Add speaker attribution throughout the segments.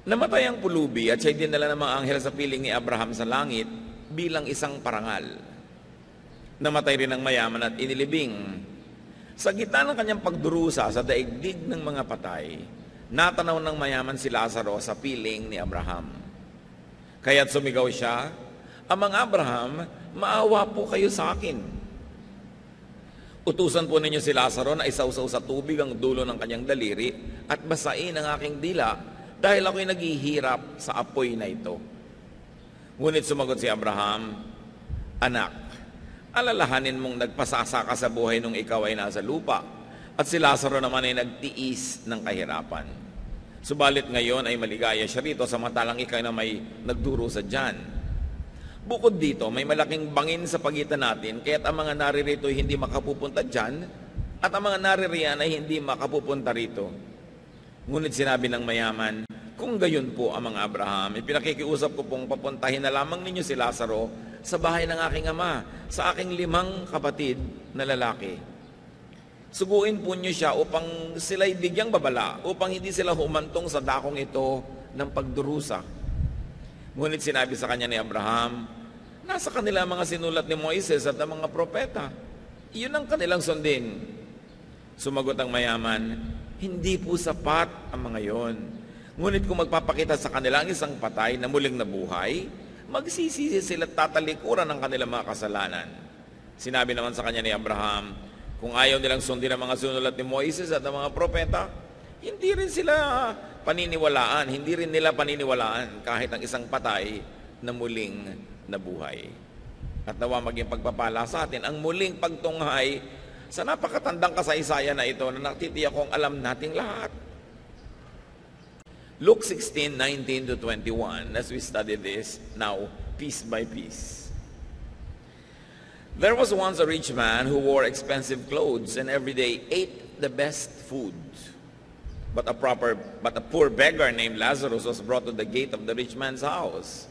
Speaker 1: Namatay ang pulubi at siya'y dinala ng mga anghel sa piling ni Abraham sa langit bilang isang parangal. Namatay rin ang mayaman at inilibing. Sa gitna ng kanyang pagdurusa sa daigdig ng mga patay, natanaw ng mayaman si Lazaro sa piling ni Abraham. Kaya't sumigaw siya, "Amang Abraham, maawa po kayo sa akin. Utusan po ninyo si Lazaro na isawsaw sa tubig ang dulo ng kanyang daliri at basain ang aking dila dahil ako'y naghihirap sa apoy na ito." Ngunit sumagot si Abraham, "Anak, alalahanin mong nagpasasa ka sa buhay nung ikaw ay nasa lupa at si Lazaro naman ay nagtiis ng kahirapan. Subalit ngayon ay maligaya siya rito samantalang ikaw na may nagdurusa dyan. Bukod dito, may malaking bangin sa pagitan natin kaya't ang mga naririto ay hindi makapupunta dyan at ang mga naririyan ay hindi makapupunta rito." Ngunit sinabi ng mayaman, "Kung gayon po, Amang Abraham, ipinakikiusap ko pong papuntahin na lamang ninyo si Lazaro sa bahay ng aking ama, sa aking 5 kapatid na lalaki. Suguin po niyo siya upang sila'y bigyang babala, upang hindi sila humantong sa dakong ito ng pagdurusa." Ngunit sinabi sa kanya ni Abraham, "Nasa kanila ang mga sinulat ni Moises at ang mga propeta. Iyon ang kanilang sundin." Sumagot ang mayaman, "Hindi po sapat ang mga yon. Ngunit kung magpapakita sa kanila ang isang patay na muling nabuhay, magsisisi sila at tatalikuran ng kanilang mga kasalanan." Sinabi naman sa kanya ni Abraham, "Kung ayaw nilang sundin ang mga sinulat ni Moises at ang mga propeta, hindi rin nila paniniwalaan kahit ang isang patay na muling nabuhay." At nawa maging pagpapala sa atin ang muling pagtunghay sa napakatandang kasaysayan na ito na natitiyak kong alam nating lahat. Luke 16:19-21, as we study this now, piece by piece. "There was once a rich man who wore expensive clothes and every day ate the best food. But a poor beggar named Lazarus was brought to the gate of the rich man's house.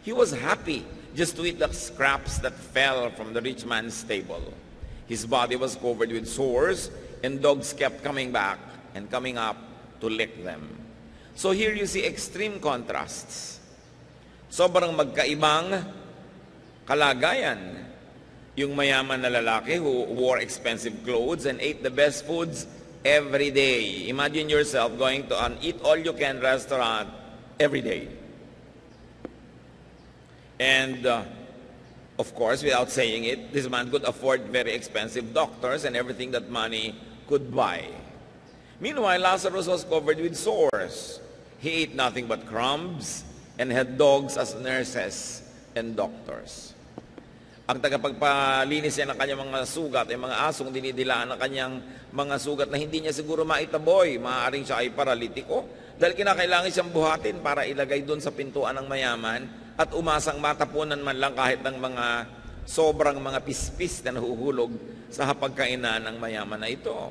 Speaker 1: He was happy just to eat the scraps that fell from the rich man's table. His body was covered with sores, and dogs kept coming back and coming up to lick them." So here you see extreme contrasts. Sobrang magkaibang kalagayan. Yung mayaman na lalaki who wore expensive clothes and ate the best foods every day. Imagine yourself going to an eat-all-you-can restaurant every day. And of course, without saying it, this man could afford very expensive doctors and everything that money could buy. Meanwhile, Lazarus was covered with sores. He ate nothing but crumbs and had dogs as nurses and doctors. Ang tagapagpalinis niya ng kanyang mga sugat ay mga asong dinidilaan ng kanyang mga sugat na hindi niya siguro maitaboy. Maaaring siya ay paralitiko dahil kinakailangan siyang buhatin para ilagay doon sa pintuan ng mayaman at umasang matapunan man lang kahit ng mga sobrang mga pispis na nahuhulog sa hapagkainan ng mayaman na ito.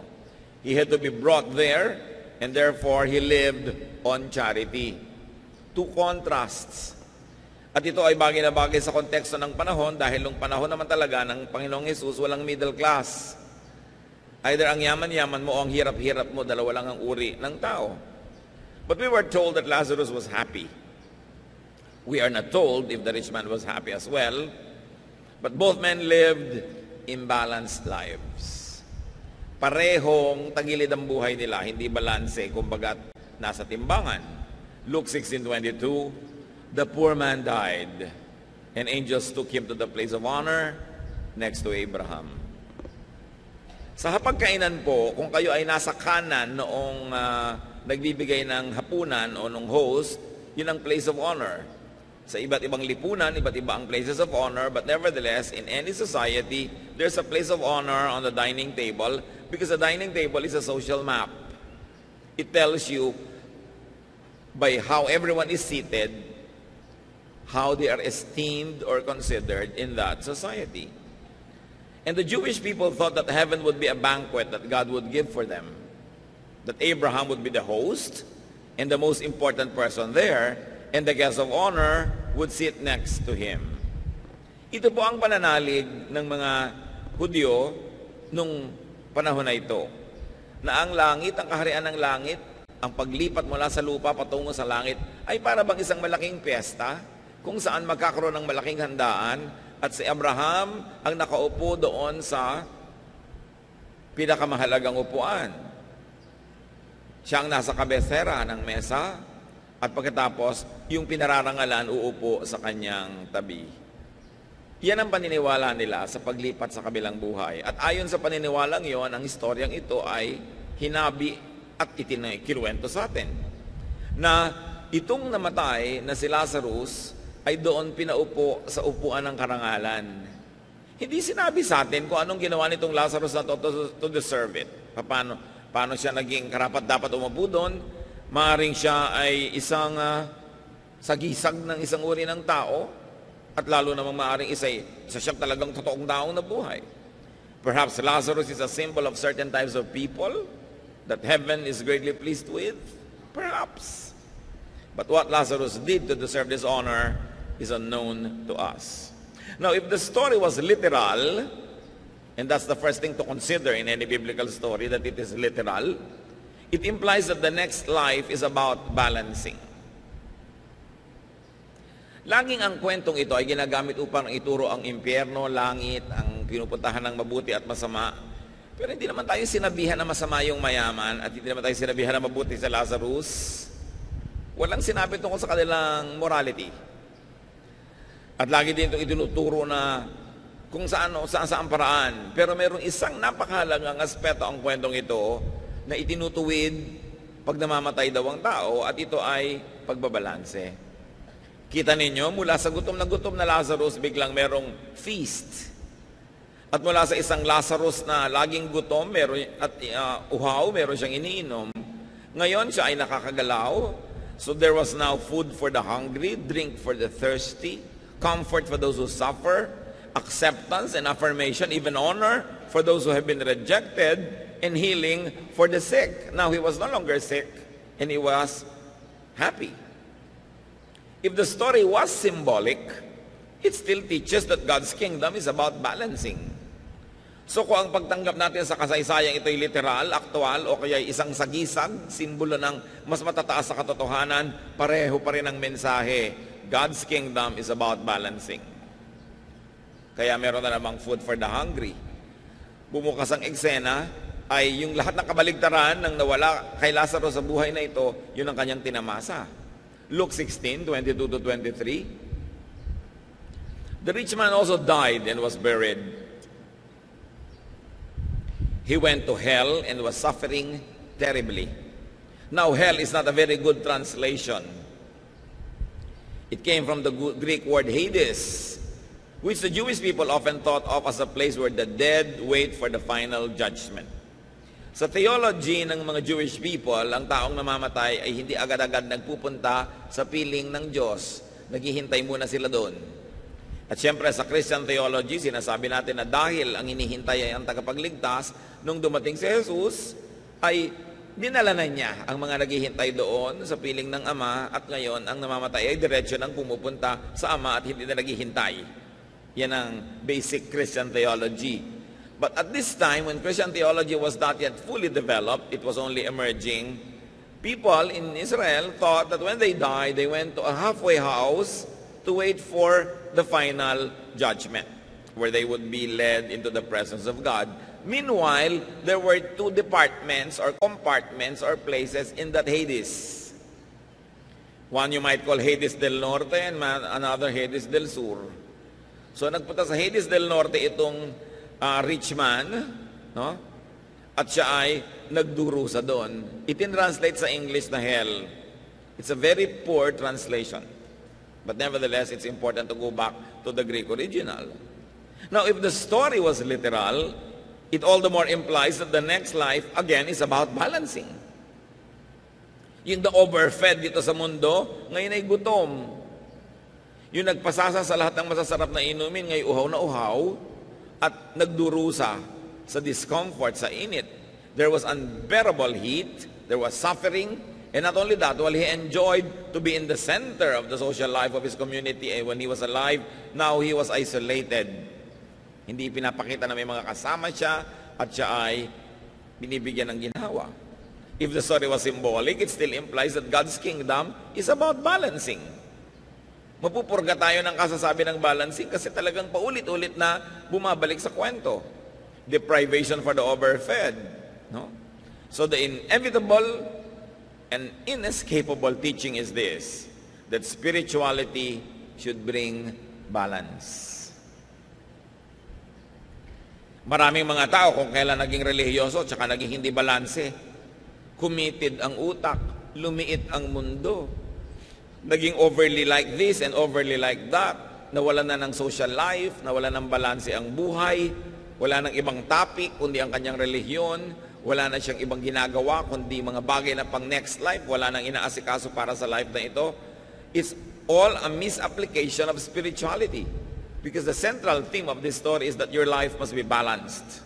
Speaker 1: He had to be brought there and therefore he lived on charity. Two contrasts. At ito ay bagay na bagay sa konteksto ng panahon dahil nung panahon naman talaga ng Panginoong Hesus, walang middle class. Either ang yaman-yaman mo o ang hirap-hirap mo, dalawa lang ang uri ng tao. But we were told that Lazarus was happy. We are not told if the rich man was happy as well, but both men lived imbalanced lives. Parehong tagilid ang buhay nila, hindi balanse, kumbaga nasa timbangan. Luke 16:22, "The poor man died, and angels took him to the place of honor next to Abraham." Sa hapagkainan po, kung kayo ay nasa kanan noong nagbibigay ng hapunan o nung host, yun ang place of honor. Sa iba't ibang lipunan, iba't iba ang places of honor, but nevertheless, in any society, there's a place of honor on the dining table because the dining table is a social map. It tells you by how everyone is seated, how they are esteemed or considered in that society. And the Jewish people thought that heaven would be a banquet that God would give for them. That Abraham would be the host and the most important person there, and the guest of honor would sit next to him. Ito po ang pananalig ng mga Hudyo nung panahon na ito, na ang langit, ang kaharian ng langit, ang paglipat mula sa lupa patungo sa langit ay para bang isang malaking piyesta kung saan magkakaroon ng malaking handaan at si Abraham ang nakaupo doon sa pinakamahalagang upuan. Siya ang nasa kabesera ng mesa at pagkatapos yung pinararangalan uupo sa kanyang tabi. Yan ang paniniwala nila sa paglipat sa kabilang buhay. At ayon sa paniniwalang yon, ang historyang ito ay hinabi at kinuwento sa atin. Na itong namatay na si Lazarus ay doon pinaupo sa upuan ng karangalan. Hindi sinabi sa atin kung anong ginawa nitong Lazarus na to deserve it. Paano siya naging karapat-dapat umupo doon. Maaring siya ay isang sagisag ng isang uri ng tao. At lalo namang maaaring isa siya talagang totoong taong nabuhay. Perhaps Lazarus is a symbol of certain types of people that heaven is greatly pleased with. Perhaps. But what Lazarus did to deserve this honor is unknown to us. Now, if the story was literal, and that's the first thing to consider in any biblical story, that it is literal, it implies that the next life is about balancing. Laging ang kwentong ito ay ginagamit upang ituro ang impyerno, langit, ang pinupuntahan ng mabuti at masama. Pero hindi naman tayo sinabihan na masama yung mayaman at hindi naman tayo sinabihan na mabuti sa Lazarus. Walang sinabi tungkol sa kanilang morality. At lagi din itong itinuturo na kung saan paraan. Pero mayroong isang napakahalagang aspeto ang kwentong ito na itinutuwid pag namamatay daw ang tao at ito ay pagbabalanse. Kita ninyo, mula sa gutom na Lazarus, biglang merong feast. At mula sa isang Lazarus na laging gutom at uhaw, meron siyang iniinom. Ngayon siya ay nakakagalaw. So there was now food for the hungry, drink for the thirsty, comfort for those who suffer, acceptance and affirmation, even honor for those who have been rejected, and healing for the sick. Now he was no longer sick, and he was happy. If the story was symbolic, it still teaches that God's kingdom is about balancing. So kung ang pagtanggap natin sa kasaysayang ito ay literal, aktual, o kaya isang sagisag, simbolo ng mas matataas sa katotohanan, pareho pa rin ang mensahe. God's kingdom is about balancing. Kaya meron na namang food for the hungry. Bumukas ang eksena, ay yung lahat ng kabaligtaran ng nawala kay Lazarus sa buhay na ito, yun ang kanyang tinamasa. Luke 16:22-23. The rich man also died and was buried. He went to hell and was suffering terribly. Now, hell is not a very good translation. It came from the Greek word Hades, which the Jewish people often thought of as a place where the dead wait for the final judgment. Sa theology ng mga Jewish people, ang taong namamatay ay hindi agad-agad nagpupunta sa piling ng Diyos. Naghihintay muna sila doon. At siyempre sa Christian theology, sinasabi natin na dahil ang hinihintay ay ang tagapagligtas, nung dumating si Jesus, ay dinala na niya ang mga naghihintay doon sa piling ng Ama at ngayon ang namamatay ay diretsyo nang pumupunta sa Ama at hindi na naghihintay. Yan ang basic Christian theology. But at this time, when Christian theology was not yet fully developed, it was only emerging, people in Israel thought that when they died, they went to a halfway house to wait for the final judgment, where they would be led into the presence of God. Meanwhile, there were two departments or compartments or places in that Hades. One you might call Hades del Norte and another Hades del Sur. So nagpunta sa Hades del Norte itong rich man, no? At siya ay nagdurusa doon. Itin-translate sa English na hell. It's a very poor translation. But nevertheless, it's important to go back to the Greek original. Now, if the story was literal, it all the more implies that the next life, again, is about balancing. Yung the overfed dito sa mundo, ngayon ay gutom. Yung nagpasasa sa lahat ng masasarap na inumin, ngayon uhaw na uhaw, at nagdurusa sa discomfort, sa init. There was unbearable heat, there was suffering, and not only that, while he enjoyed to be in the center of the social life of his community when he was alive, now he was isolated. Hindi pinapakita na may mga kasama siya at siya ay binibigyan ng ginhawa. If the story was symbolic, it still implies that God's kingdom is about balancing. Mapupurga tayo ng kasasabi ng balancing kasi talagang paulit-ulit na bumabalik sa kwento. Deprivation for the overfed. No? So the inevitable and inescapable teaching is this, that spirituality should bring balance. Maraming mga tao kung kailan naging relihiyoso tsaka naging hindi balanse. Committed ang utak, lumiit ang mundo. Naging overly like this and overly like that. Nawalan na ng social life, nawalan ng balanse ang buhay, wala ng ibang topic kundi ang kanyang relihiyon, wala na siyang ibang ginagawa kundi mga bagay na pang next life, wala nang inaasikaso para sa life na ito. It's all a misapplication of spirituality. Because the central theme of this story is that your life must be balanced.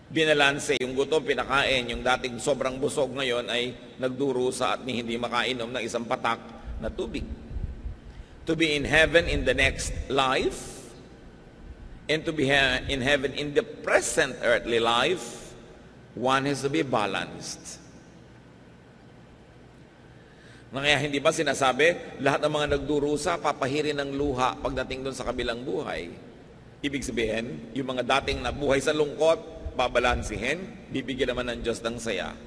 Speaker 1: Binalanse, yung gutom pinakain, yung dating sobrang busog ngayon ay nagdurusa at hindi makainom ng isang patak na tubig. To be in heaven in the next life, and to be in heaven in the present earthly life, one has to be balanced. Kaya hindi ba sinasabi, lahat ng mga nagdurusa, papahirin ng luha pagdating doon sa kabilang buhay? Ibig sabihin, yung mga dating nabuhay sa lungkot, babalansihin, bibigyan naman ng Diyos ng saya.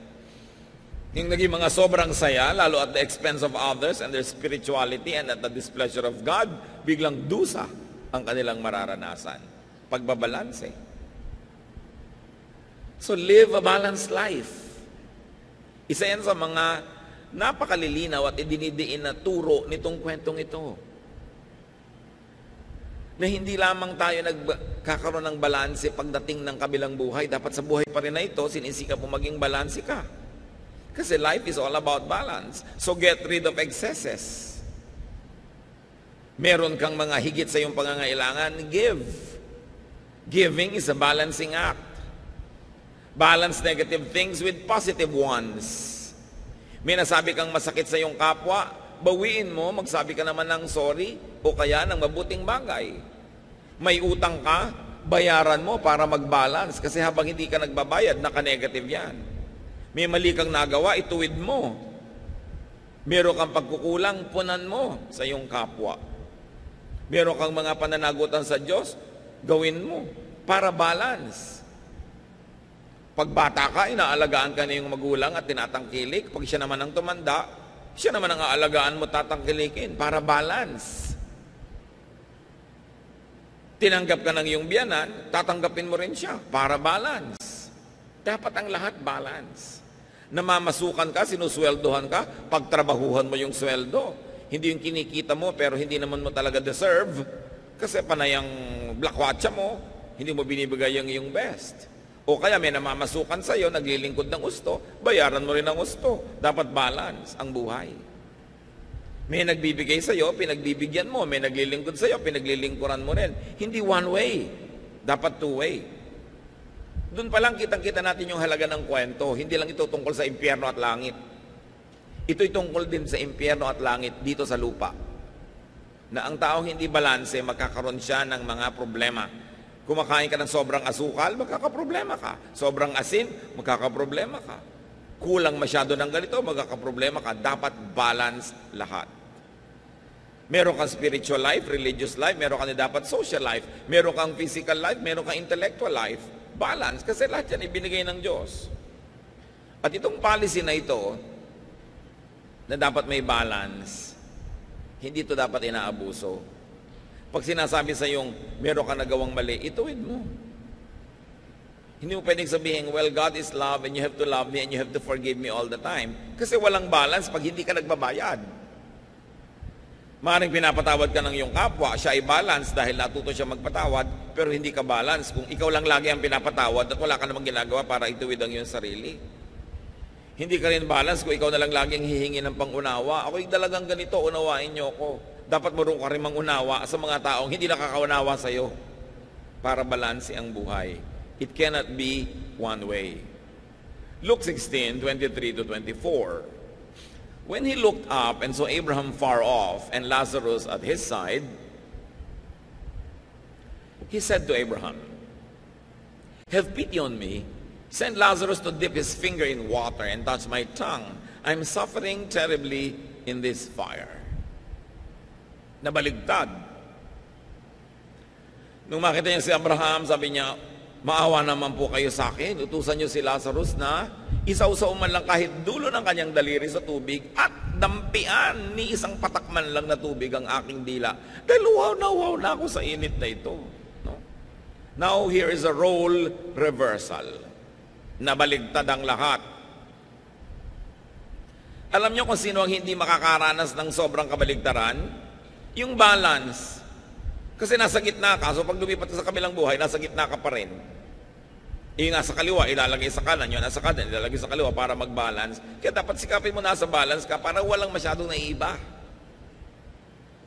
Speaker 1: Yung naging mga sobrang saya, lalo at the expense of others and their spirituality and at the displeasure of God, biglang dusa ang kanilang mararanasan. Pagbabalanse. So live a balanced life. Isa yan sa mga napakalilinaw at idinidiin na turo nitong kwentong ito. Na hindi lamang tayo nagkakaroon ng balanse pagdating ng kabilang buhay. Dapat sa buhay pa rin na ito, sinisika mo maging balanse ka. Kasi life is all about balance. So get rid of excesses. Meron kang mga higit sa iyong pangangailangan, give. Giving is a balancing act. Balance negative things with positive ones. May nasabi kang masakit sa iyong kapwa, bawiin mo, magsabi ka naman ng sorry o kaya ng mabuting bagay. May utang ka, bayaran mo para mag-balance kasi habang hindi ka nagbabayad, naka-negative yan. May mali kang nagawa, ituwid mo. Meron kang pagkukulang, punan mo sa iyong kapwa. Meron kang mga pananagutan sa Diyos, gawin mo para balance. Pag bata ka, inaalagaan ka na yung magulang at tinatangkilik. Pag siya naman ang tumanda, siya naman ang aalagaan mo, tatangkilikin para balance. Tinanggap ka ng iyong biyanan, tatanggapin mo rin siya para balance. Dapat ang lahat balance. Namamasukan ka, sinusweldohan ka, pagtrabahuhan mo yung sweldo. Hindi yung kinikita mo pero hindi naman mo talaga deserve kasi panay ang blakwatsa mo, hindi mo binibigay yung iyong best. O kaya may namamasukan sa iyo, naglilingkod ng gusto, bayaran mo rin ang gusto. Dapat balance ang buhay. May nagbibigay sa iyo, pinagbibigyan mo. May naglilingkod sa iyo, pinaglilingkuran mo rin. Hindi one way. Dapat two way. Doon pa lang kitang-kita natin yung halaga ng kwento. Hindi lang ito tungkol sa impyerno at langit. Ito'y tungkol din sa impyerno at langit dito sa lupa. Na ang taong hindi balanse, magkakaroon siya ng mga problema. Kumakain ka ng sobrang asukal, magkakaproblema ka. Sobrang asin, magkakaproblema ka. Kulang masyado ng ganito, magkakaproblema ka. Dapat balance lahat. Meron kang spiritual life, religious life, meron kang dapat social life, meron kang physical life, meron kang intellectual life. Balance, kasi lahat yan ibinigay ng Diyos. At itong policy na ito, na dapat may balance, hindi ito dapat inaabuso. Pag sinasabi sa yung meron ka nagawang mali, ituwid mo. Hindi mo pwedeng sabihin, well, God is love and you have to love me and you have to forgive me all the time. Kasi walang balance pag hindi ka nagbabayad. Maaaring pinapatawad ka ng iyong kapwa, siya ay balance dahil natuto siya magpatawad, pero hindi ka balance kung ikaw lang lagi ang pinapatawad at wala ka namang ginagawa para ituwid ang iyong sarili. Hindi ka rin balance kung ikaw na lang laging hihingi ng pangunawa. Ako'y talagang ganito, unawain niyo ako. Dapat marunong ka rin mangunawa sa mga taong hindi nakakaunawa sa iyo para balanse ang buhay. It cannot be one way. Luke 16:23-24. When he looked up and saw Abraham far off and Lazarus at his side, he said to Abraham, "Have pity on me Send Lazarus to dip his finger in water and touch my tongue. I'm suffering terribly in this fire. Nabaligtad. Nung makita niya si Abraham, sabi niya, maawa naman po kayo sa akin. Utusan niyo si Lazarus na isaw-saw man lang kahit dulo ng kanyang daliri sa tubig at dampian ni isang patakman lang na tubig ang aking dila. Dahil wow na ako sa init na ito. No? Now, here is a role reversal. Nabaligtad ang lahat. Alam niyo kung sino ang hindi makakaranas ng sobrang kabaligtaran? Yung balance. Kasi nasa gitna ka, so pag lumipat ka sa kabilang buhay, nasa gitna ka pa rin. Yung nasa kaliwa, ilalagay sa kanan. Yung nasa kanan, ilalagay sa kaliwa para mag-balance. Kaya dapat sikapin mo nasa balance ka para walang masyadong naiiba.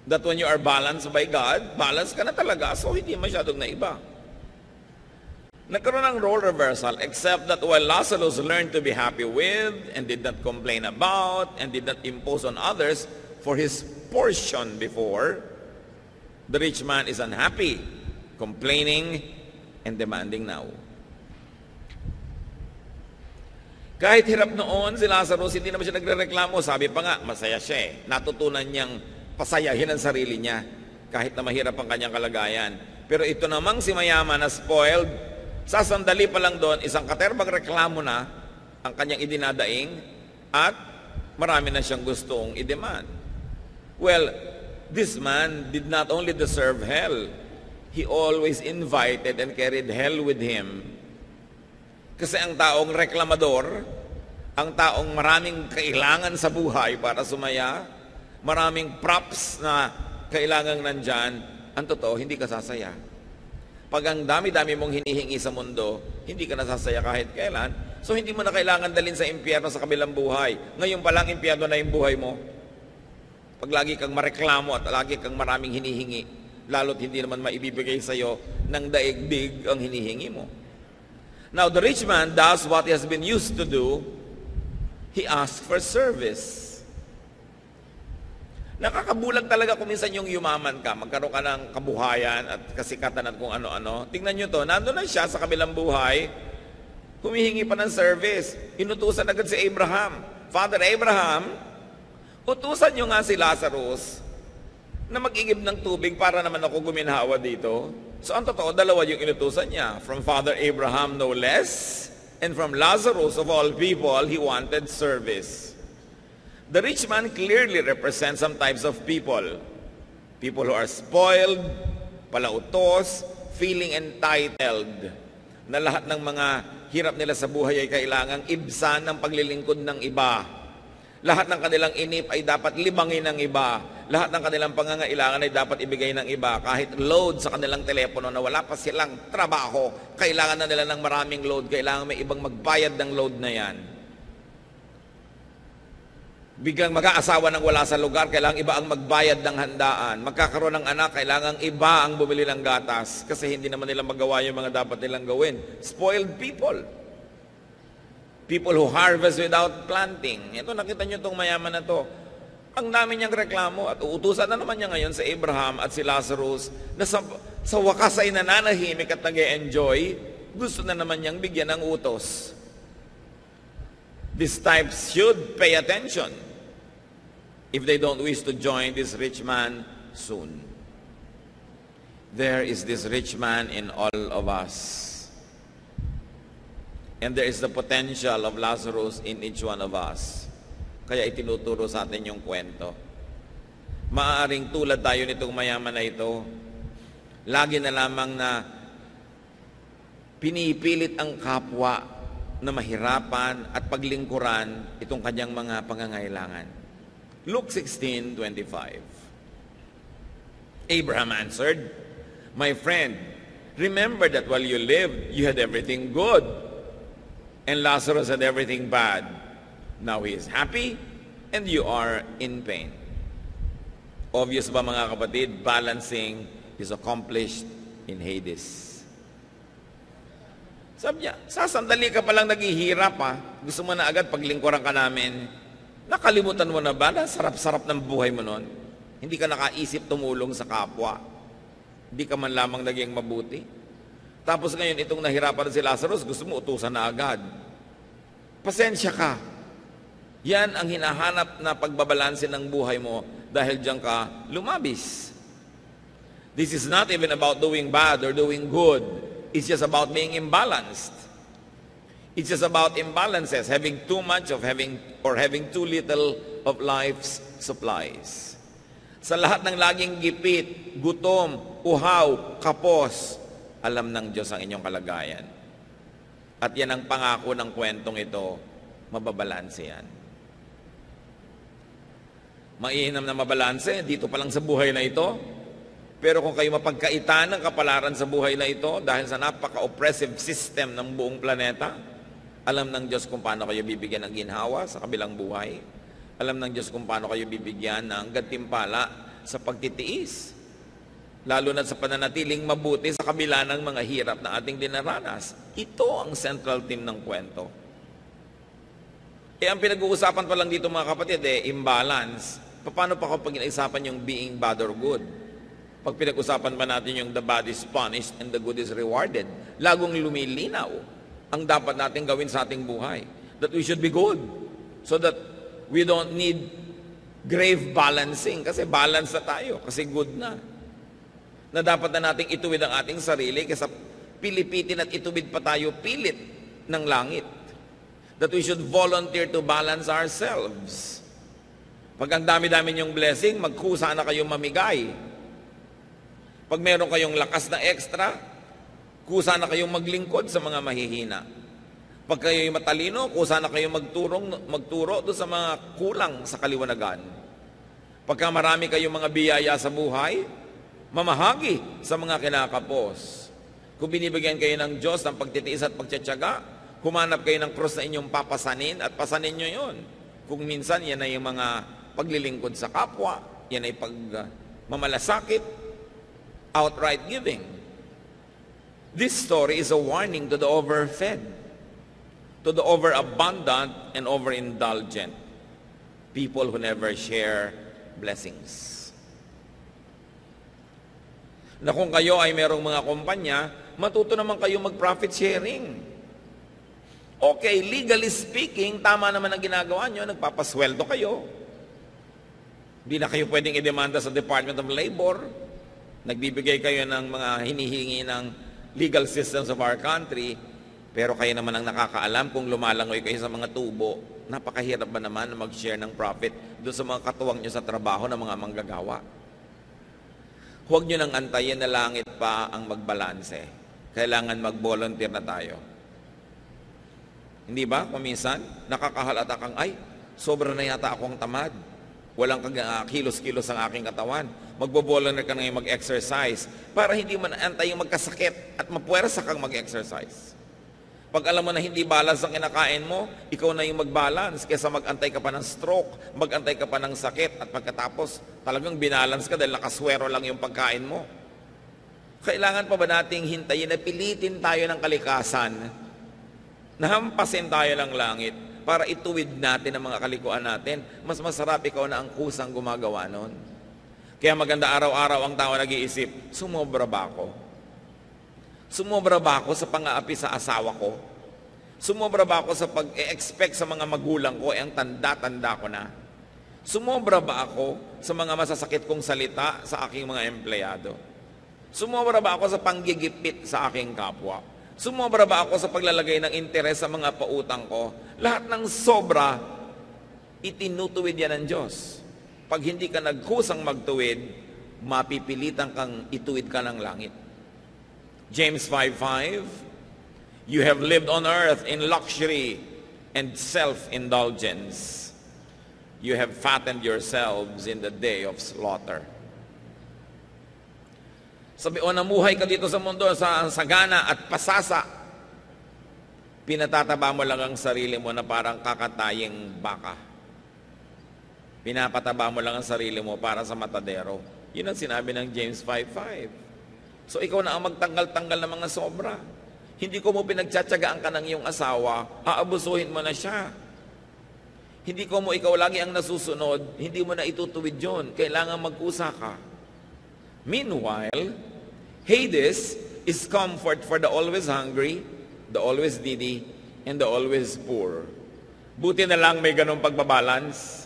Speaker 1: That when you are balanced by God, balance ka na talaga, so hindi masyadong naiba. Nagkaroon ng role reversal, except that while Lazarus learned to be happy with and did not complain about and did not impose on others for his portion before, the rich man is unhappy, complaining, and demanding now. Kahit hirap noon si Lazarus, hindi naman siya nagrereklamo. Sabi pa nga, masaya siya eh. Natutunan niyang pasayahin ang sarili niya kahit na mahirap ang kanyang kalagayan. Pero ito namang si mayaman na spoiled, sa sandali pa lang doon, isang katerbang reklamo na ang kanyang idinadaing at marami na siyang gustong i-demand. Well, this man did not only deserve hell, he always invited and carried hell with him. Kasi ang taong reklamador, ang taong maraming kailangan sa buhay para sumaya, maraming props na kailangang nandyan, ang totoo, hindi ka sasaya. Pag ang dami-dami mong hinihingi sa mundo, hindi ka nasasaya kahit kailan, so hindi mo na kailangan dalhin sa impyerno sa kabilang buhay. Ngayon pa lang, impyerno na yung buhay mo. Pag lagi kang mareklamo at lagi kang maraming hinihingi, lalo't hindi naman maibibigay sa iyo ng daigdig ang hinihingi mo. Now, the rich man does what he has been used to do. He asks for service. Nakakabulag talaga kung minsan yung yumaman ka, magkaroon ka ng kabuhayan at kasikatan at kung ano-ano. Tingnan nyo to, nandun na siya sa kabilang buhay, humihingi pa ng service. Inutusan agad si Abraham. Father Abraham, utusan nyo nga si Lazarus na mag-igib ng tubig para naman ako guminhawa dito. So ang totoo, dalawa yung inutusan niya. From Father Abraham no less, and from Lazarus of all people, he wanted service. The rich man clearly represents some types of people. People who are spoiled, palautos, feeling entitled. Na lahat ng mga hirap nila sa buhay ay kailangang ibsan ng paglilingkod ng iba. Lahat ng kanilang inip ay dapat libangin ng iba. Lahat ng kanilang pangangailangan ay dapat ibigay ng iba. Kahit load sa kanilang telepono na wala pa silang trabaho, kailangan na nila ng maraming load. Kailangan may ibang magbayad ng load na yan. Biglang mag-aasawa ng wala sa lugar, kailangang iba ang magbayad ng handaan. Magkakaroon ng anak, kailangang iba ang bumili ng gatas kasi hindi naman nila magawa yung mga dapat nilang gawin. Spoiled people. People who harvest without planting. Ito, nakita nyo itong mayaman na to. Ang dami niyang reklamo at uutusan na naman niya ngayon sa Abraham at si Lazarus na sa wakas ay nananahimik at nag-e-enjoy, gusto na naman niyang bigyan ng utos. These types should pay attention if they don't wish to join this rich man soon. There is this rich man in all of us. And there is the potential of Lazarus in each one of us. Kaya itinuturo sa atin yung kwento. Maaaring tulad tayo nitong mayaman na ito, lagi na lamang na pinipilit ang kapwa na mahirapan at paglingkuran itong kanyang mga pangangailangan. Luke 16:25. Abraham answered, "My friend, remember that while you lived, you had everything good, and Lazarus had everything bad. Now he is happy, and you are in pain." Obvious ba mga kapatid, balancing is accomplished in Hades. Sabi niya, sasandali ka palang naghihirap ha. Gusto mo na agad paglingkuran ka namin. Nakalimutan mo na ba na sarap-sarap ng buhay mo noon? Hindi ka nakaisip tumulong sa kapwa. Hindi ka man lamang naging mabuti. Tapos ngayon, itong nahirapan si Lazarus, gusto mo utusan na agad. Pasensya ka. Yan ang hinahanap na pagbabalanse ng buhay mo dahil diyan ka lumabis. This is not even about doing bad or doing good. It's just about being imbalanced. It's just about imbalances, having too much of having too little of life's supplies. Sa lahat ng laging gipit, gutom, uhaw, kapos, alam ng Diyos ang inyong kalagayan. At yan ang pangako ng kwentong ito, mababalanse yan. Mainam na mabalanse, dito pa lang sa buhay na ito. Pero kung kayo mapagkaitan ng kapalaran sa buhay na ito, dahil sa napaka-oppressive system ng buong planeta, alam ng Diyos kung paano kayo bibigyan ng ginhawa sa kabilang buhay. Alam ng Diyos kung paano kayo bibigyan ng gantimpala sa pagtitiis. Lalo na sa pananatiling mabuti sa kabila ng mga hirap na ating dinaranas. Ito ang central theme ng kwento. Ang pinag-uusapan pa lang dito mga kapatid, imbalance. Paano pa kapag pinag-uusapan yung being bad or good? Pag pinag-usapan pa natin yung the bad is punished and the good is rewarded, lagong lumilinaw ang dapat natin gawin sa ating buhay. That we should be good. So that we don't need grave balancing. Kasi balance na tayo. Kasi good na. Na dapat na nating ituwid ang ating sarili kasi pilipitin at ituwid pa tayo pilit ng langit. That we should volunteer to balance ourselves. Pag ang dami-dami niyong blessing, magkusa na kayong mamigay. Pag meron kayong lakas na extra, kusa na kayong maglingkod sa mga mahihina. Pag kayo'y matalino, kusa na kayong magturo doon sa mga kulang sa kaliwanagan. Pagka marami kayong mga biyaya sa buhay, mamahagi sa mga kinakapos. Kung binibigyan kayo ng Diyos ng pagtitiis at pagtsatsaga, humanap kayo ng krus na inyong papasanin at pasanin nyo yun. Kung minsan, yan ay yung mga paglilingkod sa kapwa, yan ay pagmamalasakit, outright giving. This story is a warning to the overfed, to the overabundant and overindulgent, people who never share blessings. Na kung kayo ay merong mga kumpanya, matuto naman kayo mag-profit sharing. Okay, legally speaking, tama naman ang ginagawa nyo, nagpapasweldo kayo. Hindi na kayo pwedeng idemanda sa Department of Labor. Nagbibigay kayo ng mga hinihingi ng legal systems of our country, pero kayo naman ang nakakaalam kung lumalangoy kayo sa mga tubo. Napakahirap ba naman na mag-share ng profit doon sa mga katuwang nyo sa trabaho ng mga manggagawa? Huwag nyo nang antayin na langit pa ang magbalanse. Kailangan mag-volunteer na tayo. Hindi ba? Kung minsan, nakakahalata kang, ay, sobra na yata akong tamad. Walang kilos-kilos ang aking katawan. Magbo-volunteer ka ngayon mag-exercise para hindi mo naantay yung magkasakit at mapuwersa kang mag-exercise. Pag alam mo na hindi balance ang kinakain mo, ikaw na yung mag-balance kaysa mag-antay ka pa ng stroke, mag-antay ka pa ng sakit at pagkatapos talagang binalance ka dahil nakaswero lang yung pagkain mo. Kailangan pa ba nating hintayin na pilitin tayo ng kalikasan, nahampasin tayo ng langit para ituwid natin ang mga kalikuan natin? Mas masarap ikaw na ang kusang gumagawa nun. Kaya maganda araw-araw ang tao nag-iisip, sumobra ba ako? Sumobra ba ako sa pang-aapi sa asawa ko? Sumobra ba ako sa pag-expect sa mga magulang ko, ang tanda-tanda ko na? Sumobra ba ako sa mga masasakit kong salita sa aking mga empleyado? Sumobra ba ako sa panggigipit sa aking kapwa? Sumobra ba ako sa paglalagay ng interes sa mga pautang ko? Lahat ng sobra, itinutuwid yan ng Diyos. Pag hindi ka nagkusang magtuwid, mapipilitan kang ituwid ka ng langit. James 5:5, you have lived on earth in luxury and self-indulgence. You have fattened yourselves in the day of slaughter. Sabi, o namuhay ka dito sa mundo sa sagana at pasasa. Pinatataba mo lang ang sarili mo na parang kakataying baka. Pinapataba mo lang ang sarili mo para sa matadero. Yun ang sinabi ng James 5:5. So ikaw na ang magtanggal-tanggal ng mga sobra. Hindi ko mo pinagtsatsagaan ka ng iyong asawa, aabusuhin mo na siya. Hindi ko mo ikaw lagi ang nasusunod, hindi mo na itutuwid yun. Kailangan magkusa ka. Meanwhile, Hades is comfort for the always hungry, the always needy, and the always poor. Buti na lang may ganong pagbabalance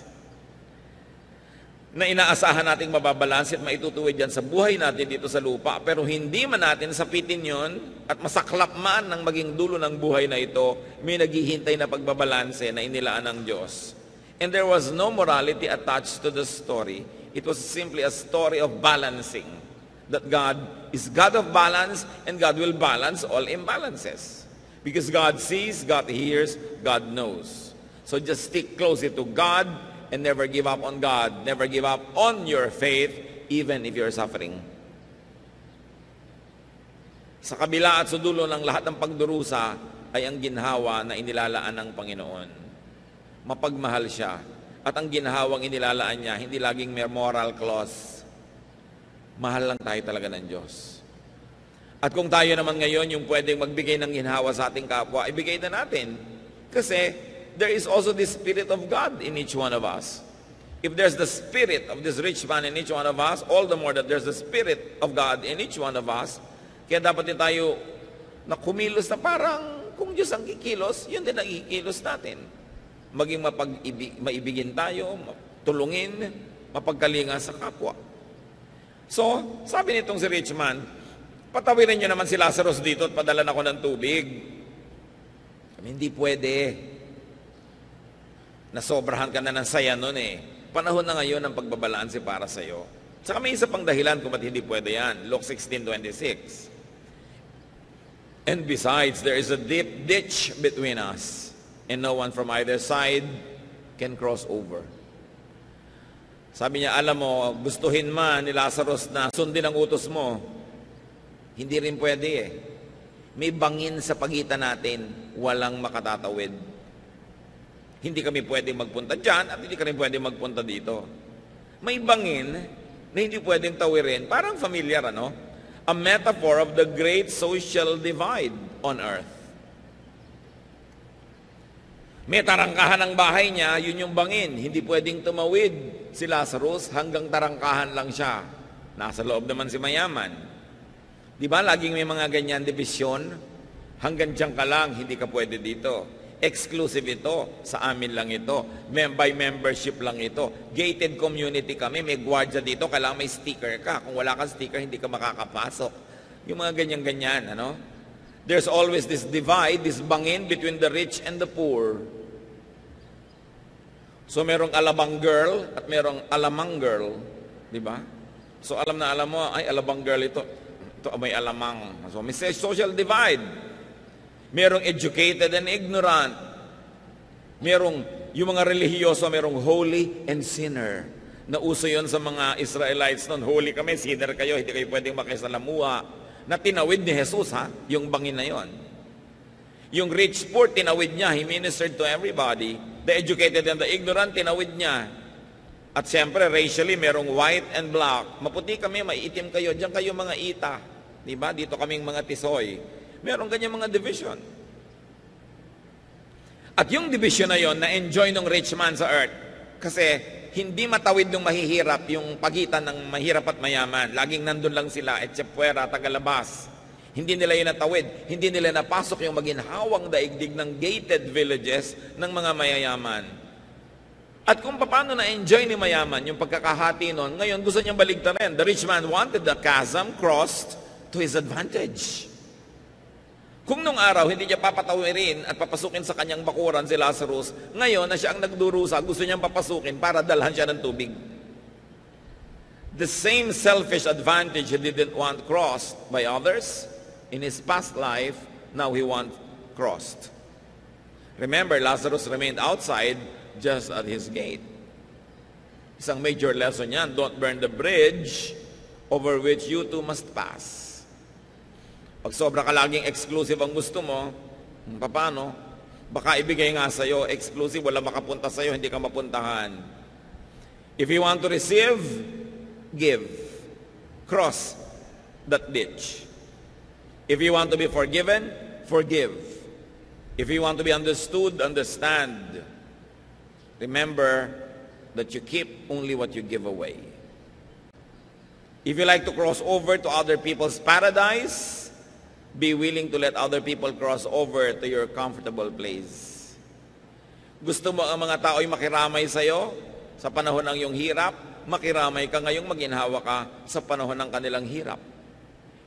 Speaker 1: na inaasahan nating mababalanse at maitutuwid yan sa buhay natin dito sa lupa. Pero hindi man natin sapitin yon at masaklap man ng maging dulo ng buhay na ito, may naghihintay na pagbabalanse na inilaan ng Diyos. And there was no morality attached to the story. It was simply a story of balancing. That God is God of balance and God will balance all imbalances. Because God sees, God hears, God knows. So just stick closely to God and never give up on God. Never give up on your faith, even if you're suffering. Sa kabila at sa dulo ng lahat ng pagdurusa ay ang ginhawa na inilalaan ng Panginoon. Mapagmahal siya. At ang ginhawang inilalaan niya, hindi laging may moral clause. Mahal lang tayo talaga ng Diyos. At kung tayo naman ngayon yung pwedeng magbigay ng ginhawa sa ating kapwa, ibigay na natin. Kasi there is also the Spirit of God in each one of us. If there's the spirit of this rich man in each one of us, all the more that there's the Spirit of God in each one of us, kaya dapat din tayo na kumilos na parang kung Diyos ang kikilos, yun din ang kikilos natin. Maging maibigin tayo, tulungin, mapagkalinga sa kapwa. So, sabi nitong si rich man, patawirin niyo naman si Lazarus dito at padalan ako ng tubig. Hindi pwede. Nasobrahan ka na ng saya nun eh. Panahon na ngayon ng pagbabalanse para sa iyo. Saka may isa pang dahilan kung ba't hindi pwede yan. Luke 16:26. And besides, there is a deep ditch between us, and no one from either side can cross over. Sabi niya, alam mo, gustuhin man ni Lazarus na sundin ang utos mo, hindi rin pwede eh. May bangin sa pagitan natin, walang makatatawid. Hindi kami pwedeng magpunta dyan at hindi kami pwedeng magpunta dito. May bangin na hindi pwedeng tawirin. Parang familiar, ano? A metaphor of the great social divide on earth. May tarangkahan ng bahay niya, yun yung bangin. Hindi pwedeng tumawid si Lazarus, hanggang tarangkahan lang siya. Nasa loob naman si mayaman. Di ba laging may mga ganyan division? Hanggang dyan ka lang, hindi ka pwede dito. Exclusive ito, sa amin lang ito. By membership lang ito. Gated community kami, may gwardiya dito, kailangan may sticker ka. Kung wala kang sticker, hindi ka makakapasok. Yung mga ganyan-ganyan, ano? There's always this divide, this bangin between the rich and the poor. So merong alabang girl at merong alamang girl, di ba? So alam mo, ay alabang girl ito may alamang. So may social divide. Merong educated and ignorant. Merong, yung mga relihiyoso, merong holy and sinner. Nauso yon sa mga Israelites noon. Holy kami, sinner kayo, hindi kayo pwedeng makisalamuha. Na tinawid ni Jesus, ha? Yung bangin na yon. Yung rich poor, tinawid niya. He ministered to everybody. The educated and the ignorant, tinawid niya. At siyempre, racially, merong white and black. Maputi kami, maiitim kayo. Diyan kayo mga ita. Diba? Dito kaming mga tisoy. Meron kanyang mga division. At yung division na yon, na-enjoy ng rich man sa earth. Kasi hindi matawid ng mahihirap yung pagitan ng mahirap at mayaman. Laging nandun lang sila, etsepuera, tagalabas. Hindi nila yun natawid. Hindi nila napasok yung maginhawang daigdig ng gated villages ng mga mayayaman. At kung paano na-enjoy ni mayaman yung pagkakahati nun, ngayon gusto niyang baligtarin. The rich man wanted the chasm crossed to his advantage. Kung nung araw, hindi niya papatawirin at papasukin sa kanyang bakuran si Lazarus, ngayon na siya ang nagdurusa, gusto niyang papasukin para dalhan siya ng tubig. The same selfish advantage he didn't want crossed by others in his past life, now he wants crossed. Remember, Lazarus remained outside just at his gate. Isang major lesson yan, don't burn the bridge over which you too must pass. Pag sobra ka laging exclusive ang gusto mo, paano? Baka ibigay nga sa'yo, exclusive, wala makapunta sa'yo, hindi ka mapuntahan. If you want to receive, give. Cross that ditch. If you want to be forgiven, forgive. If you want to be understood, understand. Remember that you keep only what you give away. If you like to cross over to other people's paradise, Be willing to let other people cross over to your comfortable place. Gusto mo ang mga tao'y makiramay sa'yo sa panahon ng iyong hirap, makiramay ka ngayong maginhawa ka sa panahon ng kanilang hirap.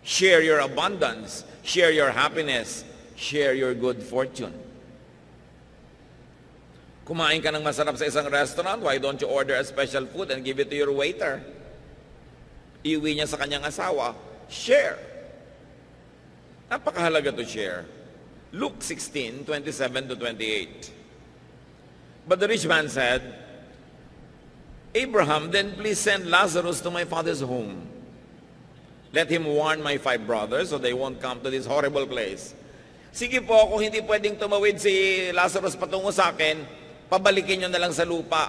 Speaker 1: Share your abundance, share your happiness, share your good fortune. Kumain ka ng masarap sa isang restaurant, why don't you order a special food and give it to your waiter? Iuwi niya sa kanyang asawa, share. Napakahalaga to share. Luke 16:27 to 28. But the rich man said, Abraham, then please send Lazarus to my father's home. Let him warn my 5 brothers so they won't come to this horrible place. Sige po, kung hindi pwedeng tumawid si Lazarus patungo sa akin, pabalikin nyo na lang sa lupa.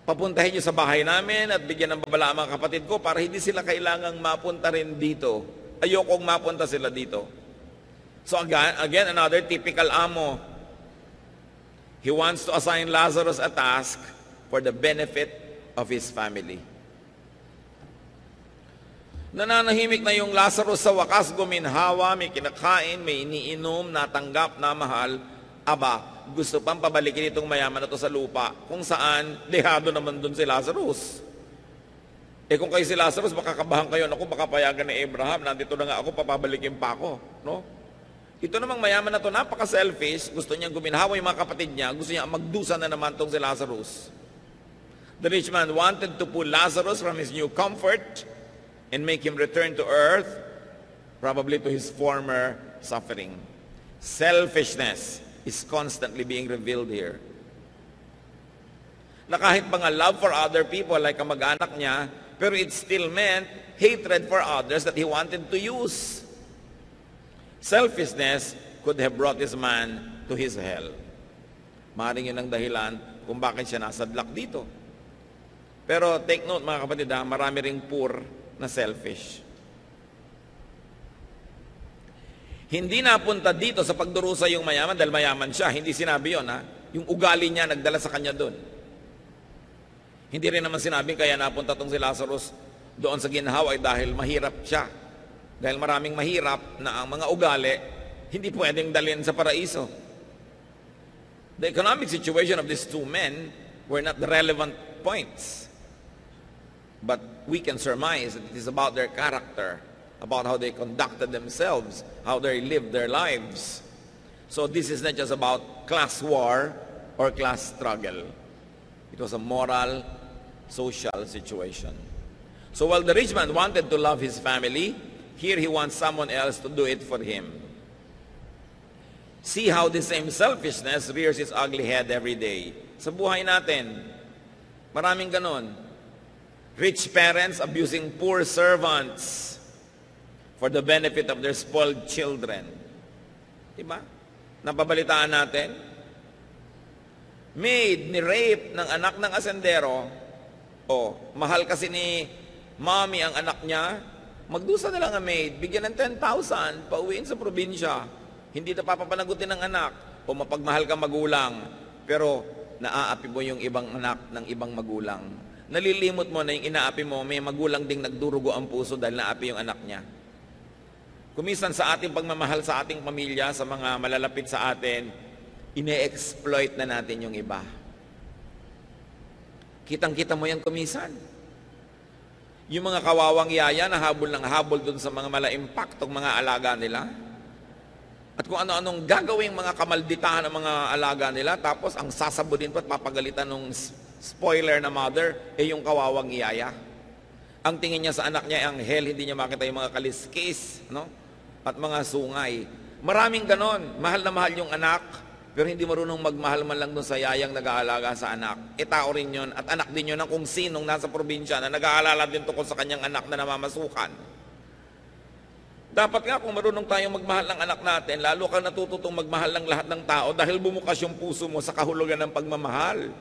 Speaker 1: Papuntahin nyo sa bahay namin at bigyan ng babala ang mga kapatid ko para hindi sila kailangang mapunta rin dito. Ayokong mapunta sila dito. So again, another typical amo. He wants to assign Lazarus a task for the benefit of his family. Nananahimik na yung Lazarus sa wakas, guminhawa, may kinakain, may iniinom, natanggap na mahal. Aba, gusto pang pabalikin itong mayaman na to sa lupa, kung saan dehado naman dun si Lazarus. Kung kayo si Lazarus, makakabahan kayo, naku, baka payagan ni Abraham, nandito na nga ako, papabalikin pa ako. No? Ito namang mayaman na to, napaka-selfish, gusto niyang guminhawa yung mga kapatid niya, gusto niya magdusa na naman tong si Lazarus. The rich man wanted to pull Lazarus from his new comfort and make him return to earth, probably to his former suffering. Selfishness is constantly being revealed here. Na kahit mga love for other people, like kamag-anak niya, pero it still meant hatred for others that he wanted to use. Selfishness could have brought this man to his hell. Maaaring yun ang dahilan kung bakit siya nasadlak dito. Pero take note mga kapatid, marami ring poor na selfish. Hindi napunta dito sa pagdurusa yung mayaman dahil mayaman siya. Hindi sinabi yun, ha? Yung ugali niya nagdala sa kanya doon. Hindi rin naman sinabing kaya napunta tong si Lazarus doon sa ginhawa dahil mahirap siya. Dahil maraming mahirap na ang mga ugali hindi pwedeng dalhin sa paraiso. The economic situation of these 2 men were not the relevant points. But we can surmise that it is about their character, about how they conducted themselves, how they lived their lives. So this is not just about class war or class struggle. It was a moral, social situation. So while the rich man wanted to love his family, here he wants someone else to do it for him. See how the same selfishness rears its ugly head every day. Sa buhay natin, maraming ganon. Rich parents abusing poor servants for the benefit of their spoiled children. Diba? Napabalitaan natin. Maid ni rape ng anak ng asendero. Mahal kasi ni mommy ang anak niya. Magdusa na lang ang maid. Bigyan ng 10,000. Pauwiin sa probinsya. Hindi na papapanagutin ng anak. O mapagmahal ka magulang. Pero naaapi mo yung ibang anak ng ibang magulang. Nalilimot mo na yung inaapi mo, may magulang ding nagdurugo ang puso dahil naapi yung anak niya. Kumisan sa ating pagmamahal sa ating pamilya, sa mga malalapit sa atin, ine-exploit na natin yung iba. Kitang-kita mo yan kumisan. Yung mga kawawang yaya na habol ng habol dun sa mga mala-impactong mga alaga nila. At kung ano-anong gagawing mga kamalditahan ng mga alaga nila, tapos ang sasabudin pa at papagalitan ng spoiler na mother, yung kawawang iyaya. Ang tingin niya sa anak niya ay anghel, hindi niya makita yung mga kaliskis, no? At mga sungay. Maraming ganon. Mahal na mahal yung anak, pero hindi marunong magmahal man lang dun sa yayang nag-aalaga sa anak. Tao rin yun, at anak din yun ng kung sinong nasa probinsya na nag-aalala din tungkol sa kanyang anak na namamasukan. Dapat nga kung marunong tayong magmahal ng anak natin, lalo kang natututong magmahal ng lahat ng tao dahil bumukas yung puso mo sa kahulugan ng pagmamahal.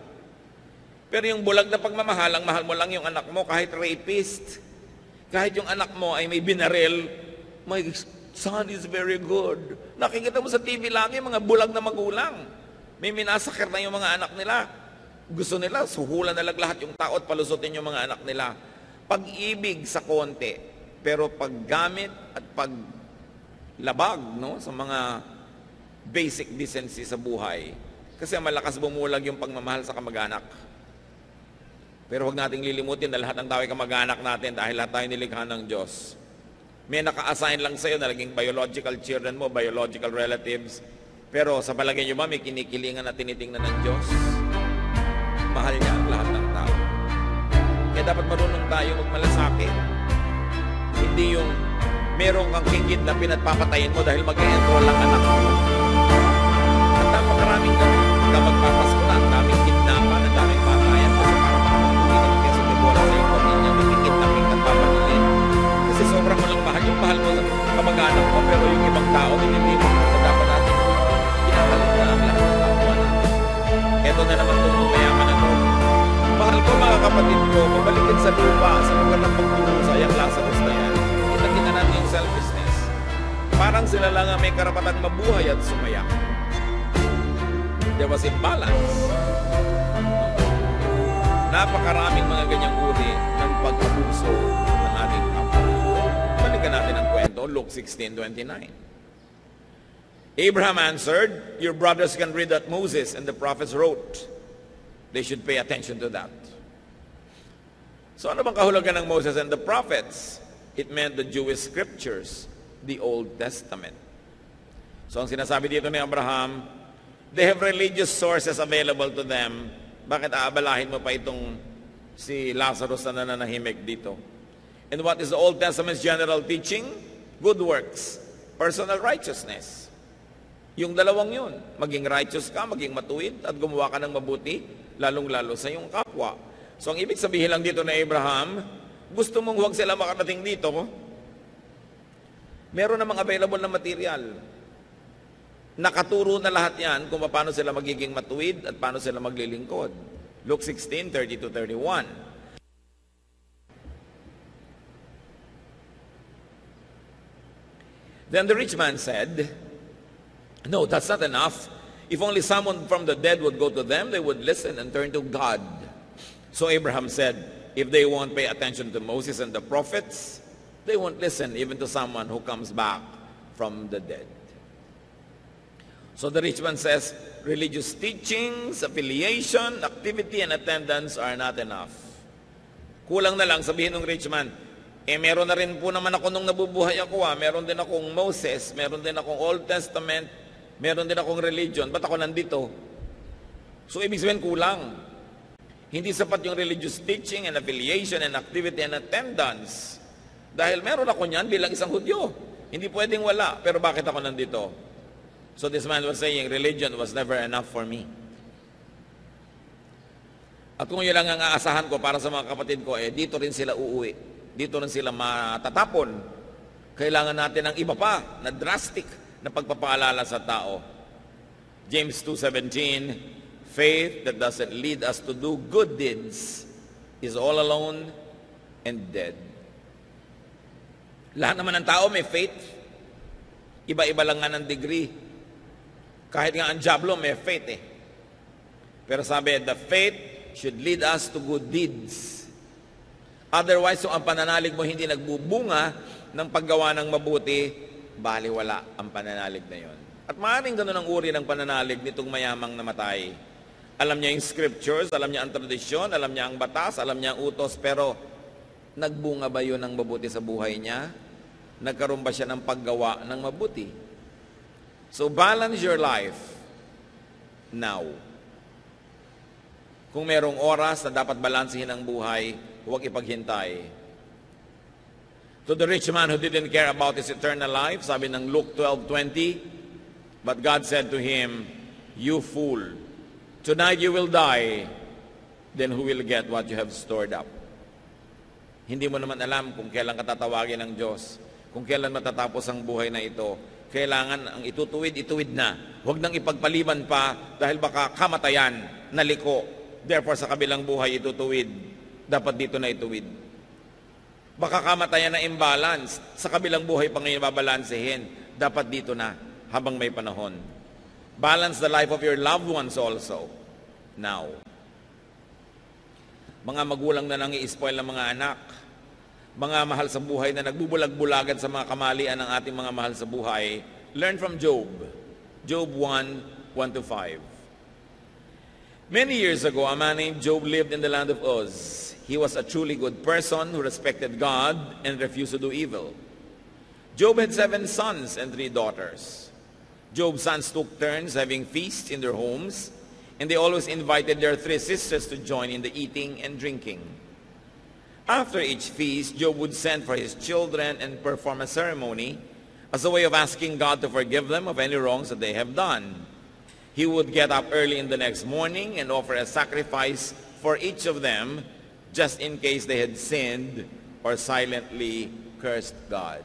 Speaker 1: Pero yung bulag na pagmamahal, ang mahal mo lang yung anak mo kahit rapist. Kahit yung anak mo ay may binaril, my son is very good. Nakikita mo sa TV lagi, mga bulag na magulang. May minasakir na yung mga anak nila. Gusto nila, suhulan na lang lahat yung tao at palusutin yung mga anak nila. Pag-ibig sa konti, pero paggamit at labag, no? Sa mga basic decency sa buhay. Kasi malakas bumulag yung pagmamahal sa kamag-anak. Pero huwag nating lilimutin na lahat ng tao ay kamag-anak natin dahil lahat tayo nilikha ng Diyos. May naka-assign lang sa'yo na naging biological children mo, biological relatives. Pero sa palagay nyo ba, may kinikilingan na tinitingnan ng Diyos? Mahal niya ang lahat ng tao. Kaya dapat marunong tayo magmalasakit. Hindi yung merong kang kingit na pinagpapatayin mo dahil mag-e-enroll ang anak mo. At napakaraming ganun. Pagka magpapasko na, ang daming kidnapan, ang daming patayan. Kasi para makapagbuli naman kayo sa Debola sa iyong pamilya, may kikidnaping at papalilin. Kasi sobrang walang mahal. Yung mahal mo sa kamag-anak mo, pero yung ibang tao, nililipat mo na dapat natin. Kinakalit na ang lahat ng kapwa natin. Eto na naman itong mayaman na ito. Mahal ko mga kapatid ko, mabalikin sa lupa, sa lugar ng pagkukusay, ang Lazarus na yan. Kita natin yung selfishness. Parang sila lang ang may karapatang mabuhay at sumaya. There was imbalance. Napakaraming mga ganyang uri ng pag-abuso ng ating kapwa. Balikan natin ang kwento, Luke 16:29. Abraham answered, "Your brothers can read that Moses and the prophets wrote. They should pay attention to that." So ano bang kahulugan ng Moses and the prophets? It meant the Jewish scriptures, the Old Testament. So ang sinasabi dito ni Abraham, they have religious sources available to them. Bakit aabalahin mo pa itong si Lazarus na nananahimik dito? And what is the Old Testament's general teaching? Good works, personal righteousness. Yung dalawang yun, maging righteous ka, maging matuwid, at gumawa ka ng mabuti, lalong-lalo sa iyong kapwa. So ang ibig sabihin lang dito na Abraham, gusto mong huwag sila makarating dito, meron namang available na material. Nakaturo na lahat yan kung paano sila magiging matuwid at paano sila maglilingkod. Luke 16:30-31. Then the rich man said, "No, that's not enough. If only someone from the dead would go to them, they would listen and turn to God." So Abraham said, if they won't pay attention to Moses and the prophets, they won't listen even to someone who comes back from the dead. So the rich man says, religious teachings, affiliation, activity, and attendance are not enough. Kulang na lang, sabihin ng rich man, meron na rin po naman ako nung nabubuhay ako. Meron din akong Moses, meron din akong Old Testament, meron din akong religion. Ba't ako nandito? So ibig sabihin kulang. Hindi sapat yung religious teaching and affiliation and activity and attendance. Dahil meron ako niyan bilang isang Hudyo. Hindi pwedeng wala. Pero bakit ako nandito? So this man was saying, religion was never enough for me. At kung yun lang ang aasahan ko para sa mga kapatid ko, dito rin sila uuwi. Dito rin sila matatapon. Kailangan natin ng iba pa na drastic na pagpapaalala sa tao. James 2:17, faith that doesn't lead us to do good deeds is all alone and dead. Lahat naman ng tao may faith. Iba-iba lang nga ng degree. Kahit nga ang Diablo may faith Pero sabi, the faith should lead us to good deeds. Otherwise, kung ang pananalig mo hindi nagbubunga ng paggawa ng mabuti, baliwala ang pananalig na yon. At maaaring ganun ang uri ng pananalig nitong mayamang namatay. Alam niya yung scriptures, alam niya ang tradisyon, alam niya ang batas, alam niya ang utos, pero nagbunga ba yun ng mabuti sa buhay niya? Nagkaroon ba siya ng paggawa ng mabuti? So balance your life now. Kung merong oras na dapat balansehin ang buhay, huwag ipaghintay. To the rich man who didn't care about his eternal life, sabi ng Luke 12:20, but God said to him, "You fool, tonight you will die, then who will get what you have stored up?" Hindi mo naman alam kung kailan katatawagin ng Diyos, kung kailan matatapos ang buhay na ito. Kailangan ang itutuwid na. Huwag nang ipagpaliban pa dahil baka kamatayan, naliko. Therefore, sa kabilang buhay itutuwid. Dapat dito na ituwid. Baka kamatayan na imbalance, sa kabilang buhay pa ngayon babalansehin. Dapat dito na, habang may panahon. Balance the life of your loved ones also. Now. Mga magulang na nang i-spoil ng mga anak. mga mahal sa buhay na nagbubulag-bulagan sa mga kamalian ng ating mga mahal sa buhay, learn from Job. Job 1:1-5. Many years ago, a man named Job lived in the land of Uz. He was a truly good person who respected God and refused to do evil. Job had 7 sons and 3 daughters. Job's sons took turns having feasts in their homes, and they always invited their 3 sisters to join in the eating and drinking. After each feast, Job would send for his children and perform a ceremony as a way of asking God to forgive them of any wrongs that they have done. He would get up early in the next morning and offer a sacrifice for each of them, just in case they had sinned or silently cursed God.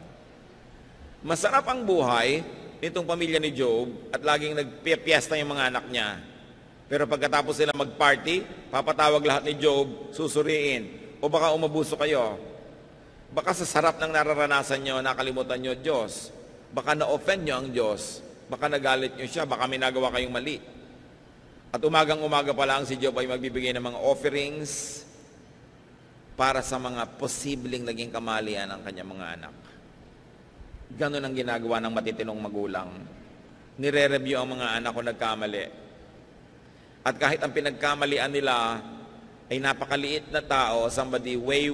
Speaker 1: Masarap ang buhay nitong pamilya ni Job at laging nagpipiesta yung mga anak niya. Pero pagkatapos sila mag-party, papatawag lahat ni Job, susuriin. O baka umabuso kayo. Baka sa sarap ng nararanasan nyo, nakalimutan nyo Diyos. Baka na-offend nyo ang Diyos. Baka nagalit nyo siya. Baka may nagawa kayong mali. At umagang-umaga pa lang si Job ay magbibigay ng mga offerings para sa mga posibleng naging kamalian ng kanyang mga anak. Ganon ang ginagawa ng matitinong magulang. Nire-review ang mga anak kung nagkamali. At kahit ang pinagkamalian nila ay napakaliit na tao, somebody way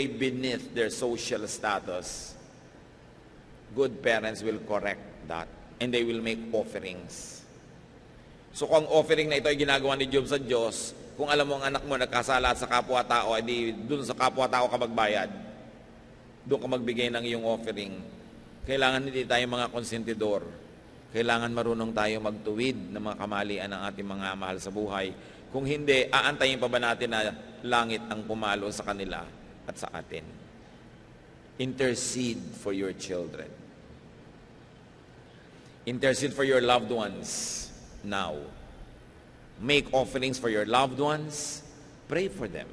Speaker 1: beneath their social status, good parents will correct that and they will make offerings. So kung ang offering na ito ay ginagawa ni Job sa Diyos, kung alam mo ang anak mo nagkasala sa kapwa-tao, edi dun sa kapwa-tao ka magbayad. Doon ka magbigay ng iyong offering. Kailangan hindi tayo mga konsentidor. Kailangan marunong tayo magtuwid ng mga kamalian ng ating mga mahal sa buhay. Kung hindi, aantayin pa ba natin na langit ang pumalo sa kanila at sa atin? Intercede for your children. Intercede for your loved ones now. Make offerings for your loved ones. Pray for them.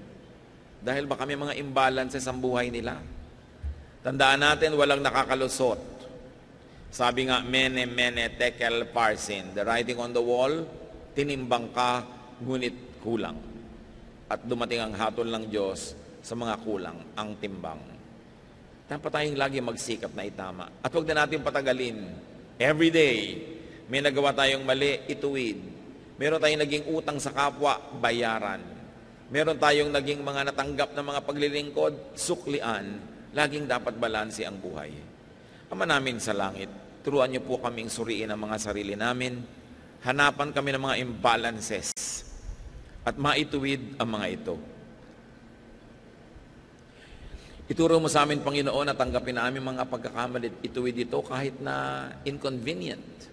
Speaker 1: Dahil baka may mga imbalance sa buhay nila. Tandaan natin, walang nakakalusot. Sabi nga, mene tekel parsin. The writing on the wall, tinimbang ka, ngunit kulang. At dumating ang hatol ng Diyos sa mga kulang, ang timbang. Dapat tayong lagi magsikap na itama. At huwag na natin patagalin. Every day, may nagawa tayong mali, ituwid. Meron tayong naging utang sa kapwa, bayaran. Meron tayong naging mga natanggap na mga paglilingkod, suklian. Laging dapat balanse ang buhay. Ama namin sa langit, turuan niyo po kaming suriin ang mga sarili namin. Hanapan kami ng mga imbalances at maituwid ang mga ito. Ituro mo sa amin, Panginoon, na tanggapin namin mga pagkakamali. Ituwid ito kahit na inconvenient,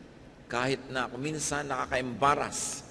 Speaker 1: kahit na minsan nakaka-embarrass.